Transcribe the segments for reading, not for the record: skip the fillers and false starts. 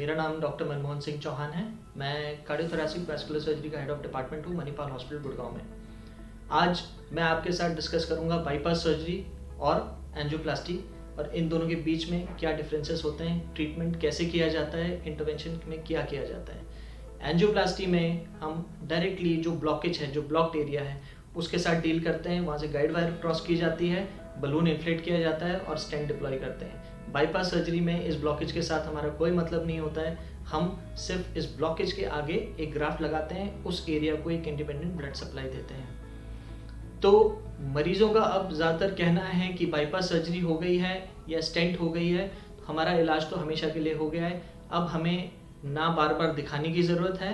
मेरा नाम डॉक्टर मनमोहन सिंह चौहान है। मैं कार्डियोथोरैसिक वैस्कुलर सर्जरी का हेड ऑफ डिपार्टमेंट हूँ मणिपाल हॉस्पिटल गुड़गांव में। आज मैं आपके साथ डिस्कस करूँगा बाईपास सर्जरी और एंजियोप्लास्टी और इन दोनों के बीच में क्या डिफरेंसेस होते हैं, ट्रीटमेंट कैसे किया जाता है, इंटरवेंशन में क्या किया जाता है। एंजियोप्लास्टी में हम डायरेक्टली जो ब्लॉकेज है, जो ब्लॉक्ड एरिया है, उसके साथ डील करते हैं। वहाँ से गाइड वायर क्रॉस की जाती है, बलून इन्फ्लेट किया जाता है और स्टेंट डिप्लॉय करते हैं। बाईपास सर्जरी में इस ब्लॉकेज के साथ हमारा कोई मतलब नहीं होता है। हम सिर्फ इस ब्लॉकेज के आगे एक ग्राफ्ट लगाते हैं, उस एरिया को एक इंडिपेंडेंट ब्लड सप्लाई देते हैं। तो मरीजों का अब ज़्यादातर कहना है कि बाईपास सर्जरी हो गई है या स्टेंट हो गई है, हमारा इलाज तो हमेशा के लिए हो गया है। अब हमें ना बार बार दिखाने की ज़रूरत है,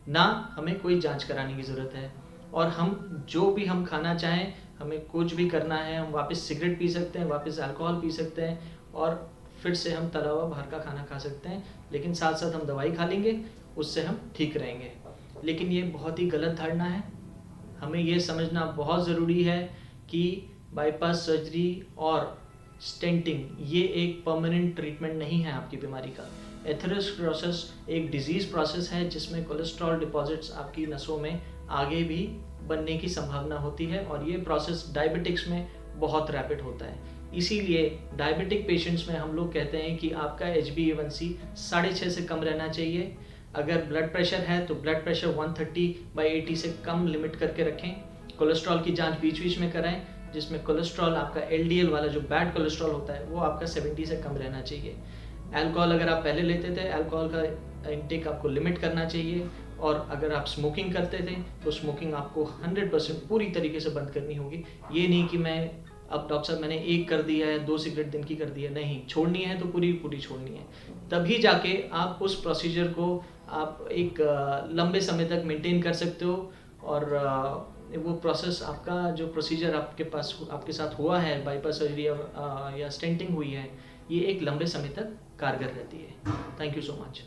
ना हमें कोई जांच कराने की ज़रूरत है, और हम जो भी हम खाना चाहें, हमें कुछ भी करना है, हम वापस सिगरेट पी सकते हैं, वापस अल्कोहल पी सकते हैं और फिर से हम तला हुआ बाहर का खाना खा सकते हैं। लेकिन साथ साथ हम दवाई खा लेंगे, उससे हम ठीक रहेंगे। लेकिन ये बहुत ही गलत धारणा है। हमें ये समझना बहुत ज़रूरी है कि बाईपास सर्जरी और स्टेंटिंग ये एक परमानेंट ट्रीटमेंट नहीं है आपकी बीमारी का। एथेरोस्क्लेरोसिस एक डिजीज़ प्रोसेस है जिसमें कोलेस्ट्रॉल डिपॉजिट्स आपकी नसों में आगे भी बनने की संभावना होती है, और ये प्रोसेस डायबिटिक्स में बहुत रैपिड होता है। इसीलिए डायबिटिक पेशेंट्स में हम लोग कहते हैं कि आपका HbA1c 6.5 से कम रहना चाहिए। अगर ब्लड प्रेशर है तो ब्लड प्रेशर 130/80 से कम लिमिट करके रखें। कोलेस्ट्रॉल की जांच बीच बीच में कराएं, जिसमें कोलेस्ट्रॉल आपका LDL वाला जो बैड कोलेस्ट्रॉल होता है वो आपका 70 से कम रहना चाहिए। अल्कोहल अगर आप पहले लेते थे, अल्कोहल का इंटेक आपको लिमिट करना चाहिए। और अगर आप स्मोकिंग करते थे तो स्मोकिंग आपको 100% पूरी तरीके से बंद करनी होगी। ये नहीं कि मैं अब डॉक्टर साहब मैंने 1 कर दिया है, 2 सिगरेट दिन की कर दी है, नहीं, छोड़नी है तो पूरी पूरी छोड़नी है। तभी जाके आप उस प्रोसीजर को आप एक लंबे समय तक मेंटेन कर सकते हो, और वो प्रोसेस आपका जो प्रोसीजर आपके पास आपके साथ हुआ है, बाईपास सर्जरी या स्टेंटिंग हुई है, ये एक लंबे समय तक कारगर रहती है। Thank you so much.